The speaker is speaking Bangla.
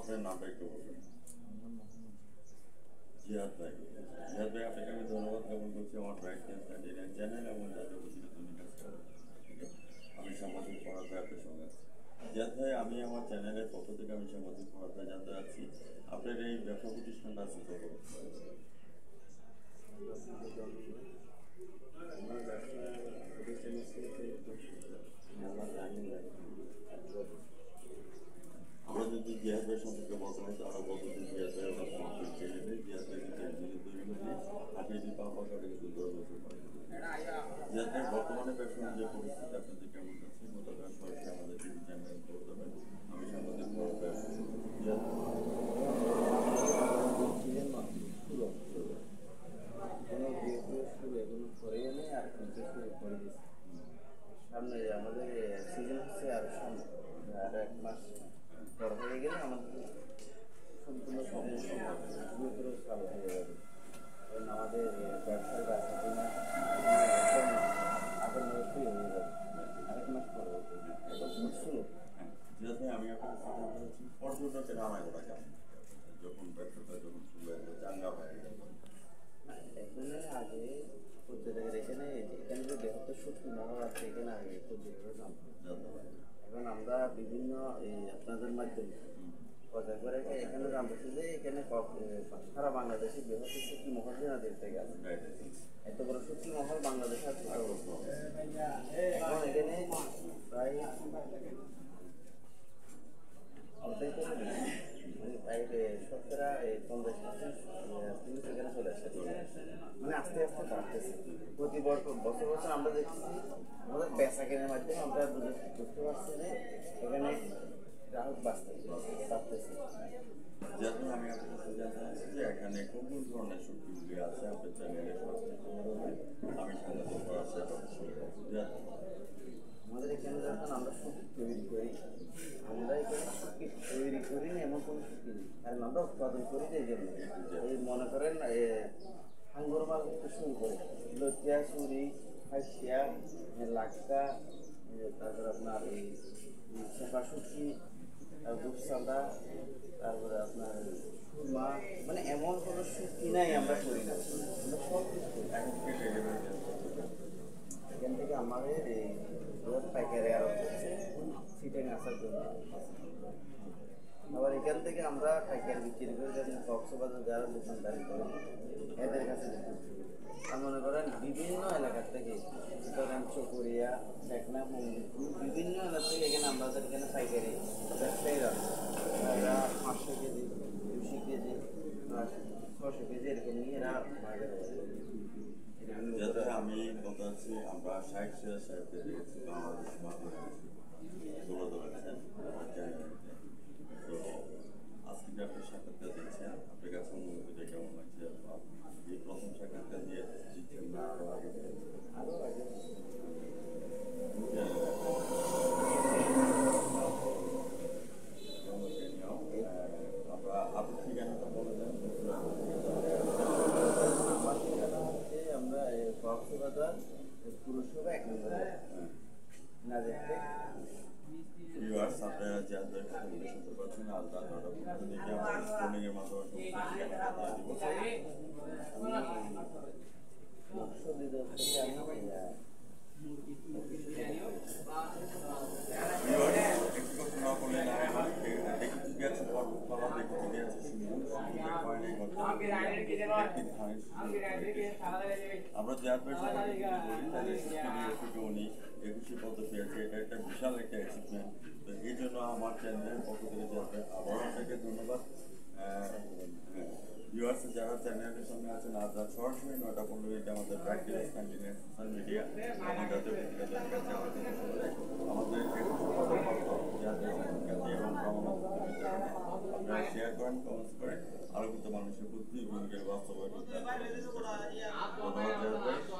আপনার নামটা একটু বলবেন। জিহাদ ভাই, জিহাদ ভাই আপনাকে আমি ধন্যবাদ জ্ঞাপন করছি আমার ব্রাইট ক্যান্সার চ্যানেল এবং জাতীয় প্রতিনিধি কাজ করার জন্য। আমি সাংবাদিক ফরহাদ ভাই আপনার সঙ্গে আছি। জিহাদ ভাই, আমি আমার চ্যানেলের পক্ষ থেকে আমি সাংবাদিক ফরহাদ ভাই জানতে চাচ্ছি আপনার এই ব্যবসা প্রতিষ্ঠানটা আছে কত বছর? আমার ব্যবসা প্রতিষ্ঠান আমরা যদি জিহাদ ভাই সম্পর্কে বলতে হয় তারা বলতে জিহাদ ভাই ওরা সমাজের চ্যানেলে জিহাদ ভাই কিন্তু একদিনে তৈরি করে হাঁটিয়ে দিয়ে পাওয়া কাটে কিন্তু 10 বছর পারে। জিহাদ ভাই বর্তমানে ব্যবসা যে পরিস্থিতি আপনাদের কেমন আছে গতকাল সরাসরি আমাদের টিভি চ্যানেলে বলতে পারেন। আমি সাংবাদিক সামনে আমাদের সিজন হচ্ছে আর সামনে আর 1 মাস পর হয়ে গেলে আমাদের সম্পূর্ণ গুরুতর চালু হয়ে যাবে। কারণ আমাদের ব্যবসার ব্যবসা আগের মধ্যে হয়ে যাবে, 1 মাস পর শুরু। জিহাদ ভাই, আমি আপনাকে কথা বলছি পর্যটকের আনাগোনা কেমন যখন ব্যবসাটা যখন শুরু হয়ে গেল চাঙ্গা হয়ে গেল? এখানে আগে পর্যটকের এখানে যে বৃহত্তর শক্তি মহল আছে এখানে আগে পর্যটকের জানতো। এখন আমরা বিভিন্ন আপনাদের মাধ্যমে কথা করে এখানে জানতেছি যে এখানে সারা বাংলাদেশে বৃহত্তর শক্তি মহল দিনাজপুর থেকে আছে। এত বড় শক্তি মহল বাংলাদেশে আছে। এখন এখানে প্রায় শতকরা 50% এখানে চলে আসে, মানে আস্তে আস্তে বাড়তেছে প্রতি বছর বছর। আমরা দেখছি আমাদের বেচা কেনার মাধ্যমে আমরা বুঝতে পারছি যে এখানে গ্রাহক বাড়তেছে। যেমন আমি আপনার কাছে জানতে চাচ্ছি যে এখানে কোন কোন ধরনের শক্তিগুলি আছে আপনার চ্যানেলে আমি সাংবাদিক করার চেষ্টা করছি। আমাদের এখানে যখন আমরা শক্তি তৈরি করি, আমরা এখানে শক্তি তৈরি করি না এমন কোনো শক্তি নেই, কারণ আমরা উৎপাদন করি এই জন্য। এই মনে করেন হাঙ্গর মাল থেকে শুরু করে লতিয়া, চুরি, খাসিয়া, লাক্কা, তারপরে আপনার এই শেপা শুকি, রূপচাঁদা, তারপরে আপনার সুরমা, মানে এমন কোনো শক্তি নাই আমরা করি না। আমরা সব কিছু এখান থেকে আমাদের এই পাইকারি আরো সিটেন আসার জন্য। আবার এখান থেকে আমরা পাইকারি বিক্রি করে যেমন কক্সবাজার যারা দোকানদারি করে এদের কাছে মনে করেন বিভিন্ন এলাকার থেকে ধরেন চকরিয়া, শেখনা, মন্দিরপুর বিভিন্ন এলাকা থেকে এখানে আমাদের এখানে পাইকারি ব্যবসায়ীরা এরা 500 কেজি, 200 কেজি, 600 কেজি এরকম নিয়ে এরা বাজারে যাতে আমি বলতে চাচ্ছি আমরা 60 সাহেবকে দেখেছি বাংলাদেশ দৌড়ে ধরেছেন আমার চ্যানেলে। তো আজকে যে আপনি সাক্ষাৎকার দিচ্ছেন আপনার কাছে অনুভূতিটা কেমন লাগছে? এই প্রথম সাক্ষাৎকার দিয়ে দিচ্ছেন না আরও আগে? আমরা আপনার ঠিকানাটা বলে দেন। আমরা কক্সবাজার পুরসভা 1 নম্বর না দেখতে ভিউয়ার্স, আপনারা জিহাদ ভাইয়ের কথাগুলো শুনতে পাচ্ছেন। আজ রাত 9টা থেকে আমরা স্ক্রিনিংয়ের মাধ্যমে আমরা জিহাদ ভাইয়ের উনি 21 পদকে আছে, এটা একটা বিশাল একটা অ্যাচিভমেন্ট। তো এই জন্য আমার চ্যানেলের পক্ষ থেকে জিহাদ ভাই আবার আপনাকে ধন্যবাদ। ভিউয়ার্স যারা চ্যানেলের সঙ্গে আছেন আজ রাত সরাসরি 9:15 আমাদের প্র্যাকটিস কন্টিনিউয়াস সোশ্যাল মিডিয়া এবং জাতীয় পত্রিকা কাছে আমাদের এবং আপনারা শেয়ার করেন, কমেন্টস করেন, আলোকিত মানুষের বুদ্ধি ভূমিকার বাস্তবায়ন। ধন্যবাদ।